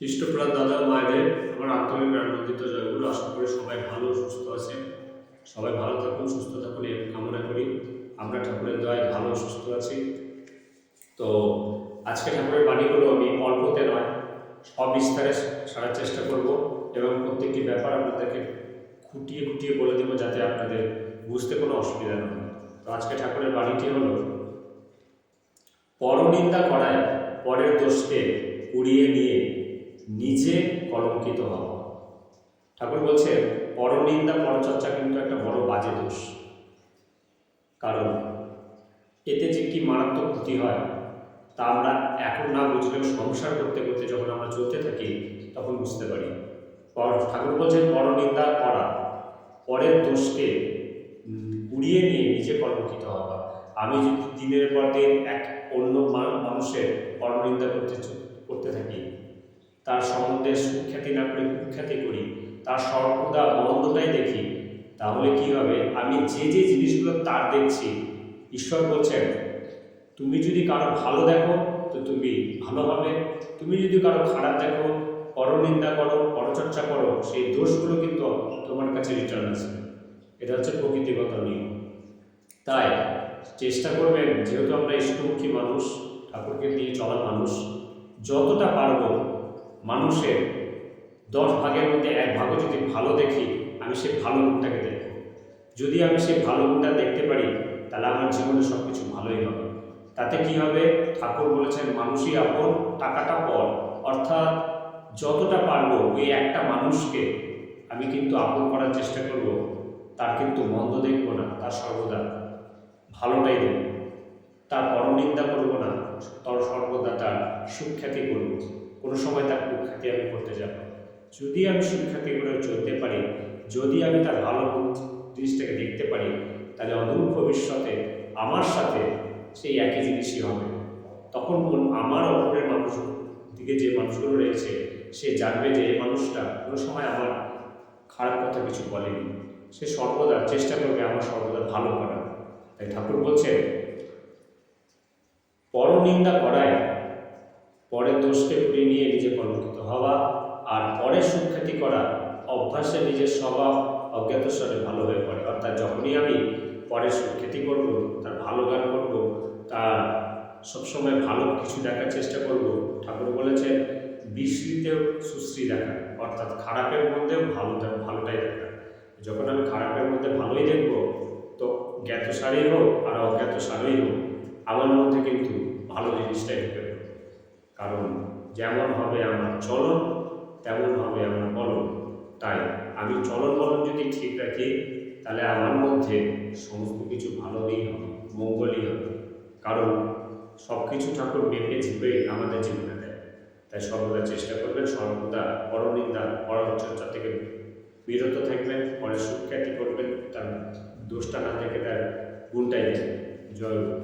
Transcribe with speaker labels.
Speaker 1: খ্রিস্টপ্রাণ দাদা মায়েদের আমার আন্তরিক আনন্দিত জয়গুলো। আশা করি সবাই ভালো সুস্থ আছেন। সবাই ভালো থাকুন, সুস্থ থাকুন এই কামনা করি। আমরা ঠাকুরের দয়ায় ভালো সুস্থ আছি। তো আজকে ঠাকুরের বাণীগুলো আমি অল্পতে নয় সবিস্তারে সারার চেষ্টা করব এবং প্রত্যেকটি ব্যাপার আপনাদেরকে খুঁটিয়ে খুঁটিয়ে বলে দেবো যাতে আপনাদের বুঝতে কোনো অসুবিধা না হয়। তো আজকে ঠাকুরের বাণীটি হলো, পরনিন্দা করায় পরের দোষকে কুড়িয়ে নিয়ে নিজে কলঙ্কিত হওয়া। ঠাকুর বলছেন পরনিন্দা পরচর্চা কিন্তু একটা বড় বাজে দোষ। কারণ এতে যে কি মারাত্মক ক্ষতি হয় তা আমরা এখন না বুঝলেও সংসার করতে করতে যখন আমরা চলতে থাকি তখন বুঝতে পারি। ঠাকুর বলছেন পরনিন্দা করা, পরের দোষকে কুড়িয়ে নিয়ে নিজে কলঙ্কিত হওয়া। আমি যদি দিনের পর দিন এক অন্য মানুষের পরনিন্দা করতে থাকি, তার সম্বন্ধে সুখ্যাতি না করে কুখ্যাতি করি, তার সর্বদা মন্দটাই দেখি, তাহলে কি হবে? আমি যে যে জিনিসগুলো তার দেখছি, ঈশ্বর বলছেন তুমি যদি কারো ভালো দেখো তো তুমি ভালো হবে, তুমি যদি কারো খারাপ দেখো, পরনিন্দা করো, পরচর্চা করো, সেই দোষগুলো কিন্তু তোমার কাছে রিটার্ন আছে। এটা হচ্ছে প্রকৃতিগত নিয়ম। তাই চেষ্টা করবেন, যেহেতু আমরা ইষ্টমুখী মানুষ, ঠাকুরকে নিয়ে চলা মানুষ, যতটা পারবো মানুষের 10 ভাগের মধ্যে 1 ভাগও যদি ভালো দেখি, আমি সেই ভালো গুণটাকে দেখব। যদি আমি সেই ভালো গুণটা দেখতে পারি তাহলে আমার জীবনে সব কিছু ভালোই হবে। তাতে কি হবে? ঠাকুর বলেছেন মানুষই আপন, টাকাটা পর। অর্থাৎ যতটা পারবো ওই একটা মানুষকে আমি কিন্তু আপন করার চেষ্টা করব, তার কিন্তু মন্দ দেখব না, তার সর্বদা ভালোটাই দেখব। তার পরনিন্দা করব না, তার সর্বদা তার সুখ্যাতি করব। কোনো সময় তার কুখ্যাতি আমি করতে যাব। যদি আমি সুখ্যাতি করে চলতে পারি, যদি আমি তার ভালো জিনিসটাকে দেখতে পারি, তাহলে অদূর ভবিষ্যতে আমার সাথে সেই একই জিনিসই হবে। তখন আমার অপরের মানুষ দিকে যে মানুষগুলো রয়েছে, সে জানবে যে এই মানুষটা কোনো সময় আমার খারাপ কথা কিছু বলেনি, সে সর্বদা চেষ্টা করবে আমার সর্বদা ভালো করার। তাই ঠাকুর বলছেন পরনিন্দা করায় পরের দোষকে ঘুরিয়ে নিয়ে নিজে কলঙ্কিত হওয়া, আর পরের সুখ্যাতি করা অভ্যাসে নিজের স্বভাব অজ্ঞাতসারে ভালো হয়ে পড়ে। অর্থাৎ যখনই আমি পরের সুখ্যাতি করব, তার ভালো গান করব, তার সবসময় ভালো কিছু দেখার চেষ্টা করব, ঠাকুর বলেছেন বিশ্রীতেও সুশ্রী দেখা, অর্থাৎ খারাপের মধ্যেও ভালোটাই দেখা। যখন আমি খারাপের মধ্যে ভালোই দেখব, তো জ্ঞাতসারেই হোক আর অজ্ঞাতসারেই হোক, আমার মধ্যে কিন্তু ভালো জিনিসটাই ঢুকে পড়বে। কারণ যেমন হবে আমার চলন, তেমন হবে আমার বলন। তাই আমি চলন বলন যদি ঠিক রাখি, তাহলে আমার মধ্যে সমস্ত কিছু ভালোই হবে, মঙ্গলই হবে। কারণ সব কিছু ঠাকুর মেপে ঝেপে আমাদের জীবনে দেয়। তাই সর্বদা চেষ্টা করবেন, সর্বদা পরনিন্দা পরচর্চা থেকে বিরত থাকবেন, পরে সুখ্যাতি করবেন, তার দোষটা না থেকে তার গুণটাই দেখবেন। জয় গুরু।